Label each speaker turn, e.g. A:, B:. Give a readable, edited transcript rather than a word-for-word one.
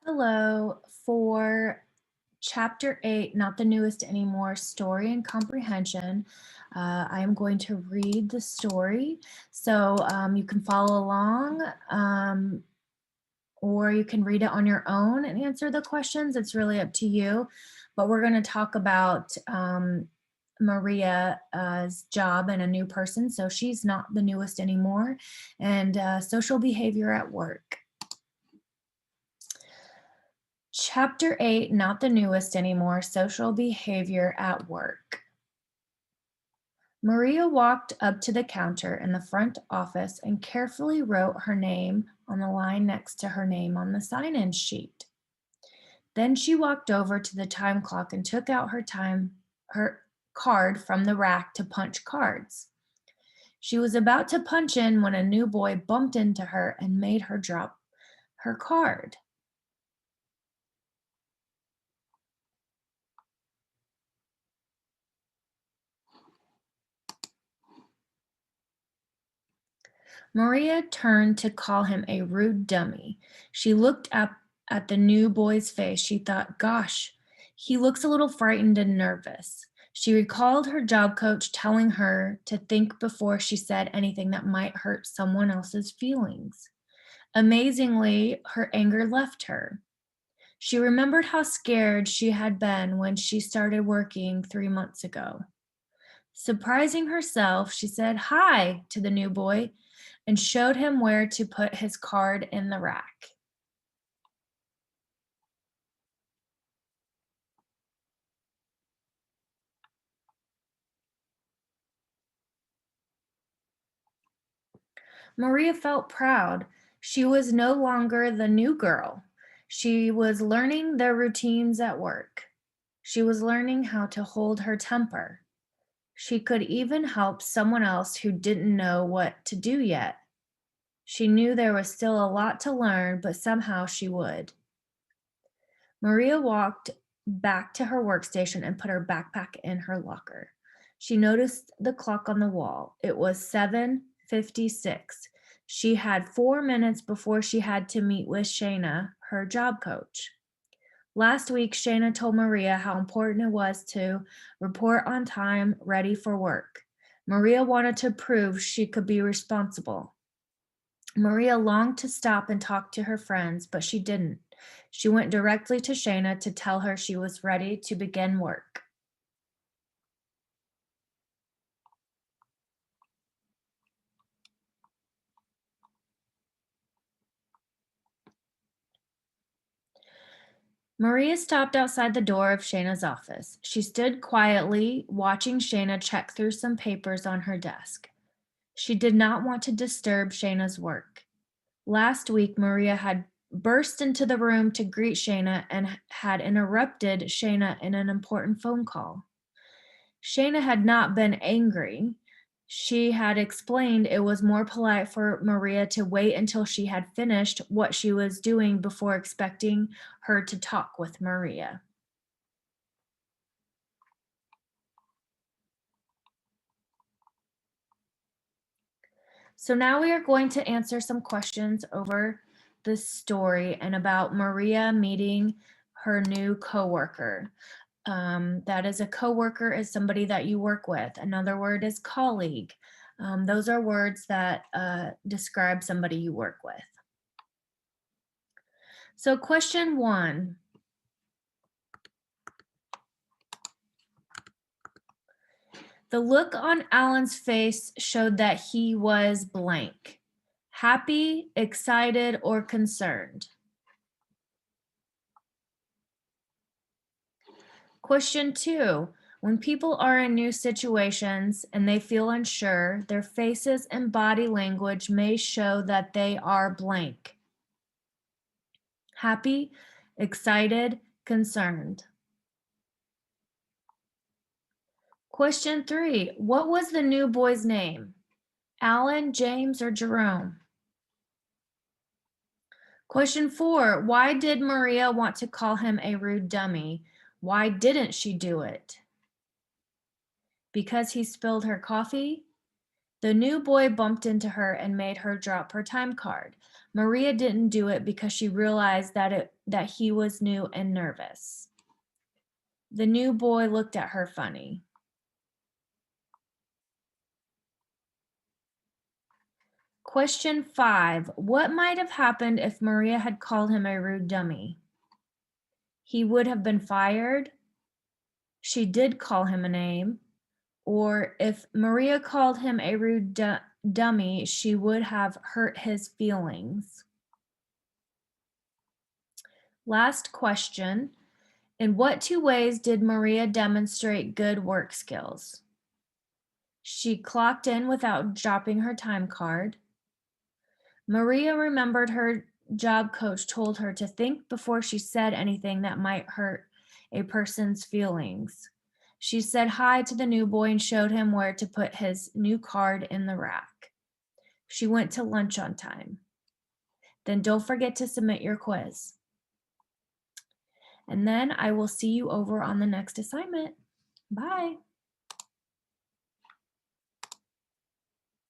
A: Hello. For chapter 8, Not the Newest Anymore, Story and Comprehension, I am going to read the story. So you can follow along or you can read it on your own and answer the questions. It's really up to you. But we're going to talk about Maria's job and a new person. So she's not the newest anymore, and social behavior at work. Chapter 8, not the newest anymore, social behavior at work. Maria walked up to the counter in the front office and carefully wrote her name on the line next to her name on the sign-in sheet. Then she walked over to the time clock and took out her card from the rack to punch cards. She was about to punch in when a new boy bumped into her and made her drop her card. Maria turned to call him a rude dummy. She looked up at the new boy's face. She thought, gosh, he looks a little frightened and nervous. She recalled her job coach telling her to think before she said anything that might hurt someone else's feelings. Amazingly, her anger left her. She remembered how scared she had been when she started working 3 months ago. Surprising herself, she said hi to the new boy and showed him where to put his card in the rack. Maria felt proud. She was no longer the new girl. She was learning their routines at work. She was learning how to hold her temper. She could even help someone else who didn't know what to do yet. She knew there was still a lot to learn, but somehow she would. Maria walked back to her workstation and put her backpack in her locker. She noticed the clock on the wall. It was 7:56. She had 4 minutes before she had to meet with Shayna, her job coach. Last week, Shayna told Maria how important it was to report on time, ready for work. Maria wanted to prove she could be responsible. Maria longed to stop and talk to her friends, but she didn't. She went directly to Shayna to tell her she was ready to begin work. Maria stopped outside the door of Shayna's office. She stood quietly, watching Shayna check through some papers on her desk. She did not want to disturb Shayna's work. Last week, Maria had burst into the room to greet Shayna and had interrupted Shayna in an important phone call. Shayna had not been angry. She had explained it was more polite for Maria to wait until she had finished what she was doing before expecting her to talk with Maria. So now we are going to answer some questions over the story and about Maria meeting her new coworker. That is, a coworker is somebody that you work with. Another word is colleague. Those are words that describe somebody you work with. So question 1. The look on Alan's face showed that he was blank. Happy, excited, or concerned? Question 2. When people are in new situations and they feel unsure, their faces and body language may show that they are blank. Happy, excited, concerned. Question 3. What was the new boy's name? Alan, James, or Jerome? Question 4. Why did Maria want to call him a rude dummy? Why didn't she do it? Because he spilled her coffee? The new boy bumped into her and made her drop her time card. Maria didn't do it because she realized that he was new and nervous. The new boy looked at her funny. Question 5. What might have happened if Maria had called him a rude dummy? He would have been fired. She did call him a name. Or if Maria called him a rude dummy, she would have hurt his feelings. Last question. In what 2 ways did Maria demonstrate good work skills? She clocked in without dropping her time card. Maria remembered her job coach told her to think before she said anything that might hurt a person's feelings. She said hi to the new boy and showed him where to put his new card in the rack. She went to lunch on time. Then don't forget to submit your quiz. And then I will see you over on the next assignment. Bye.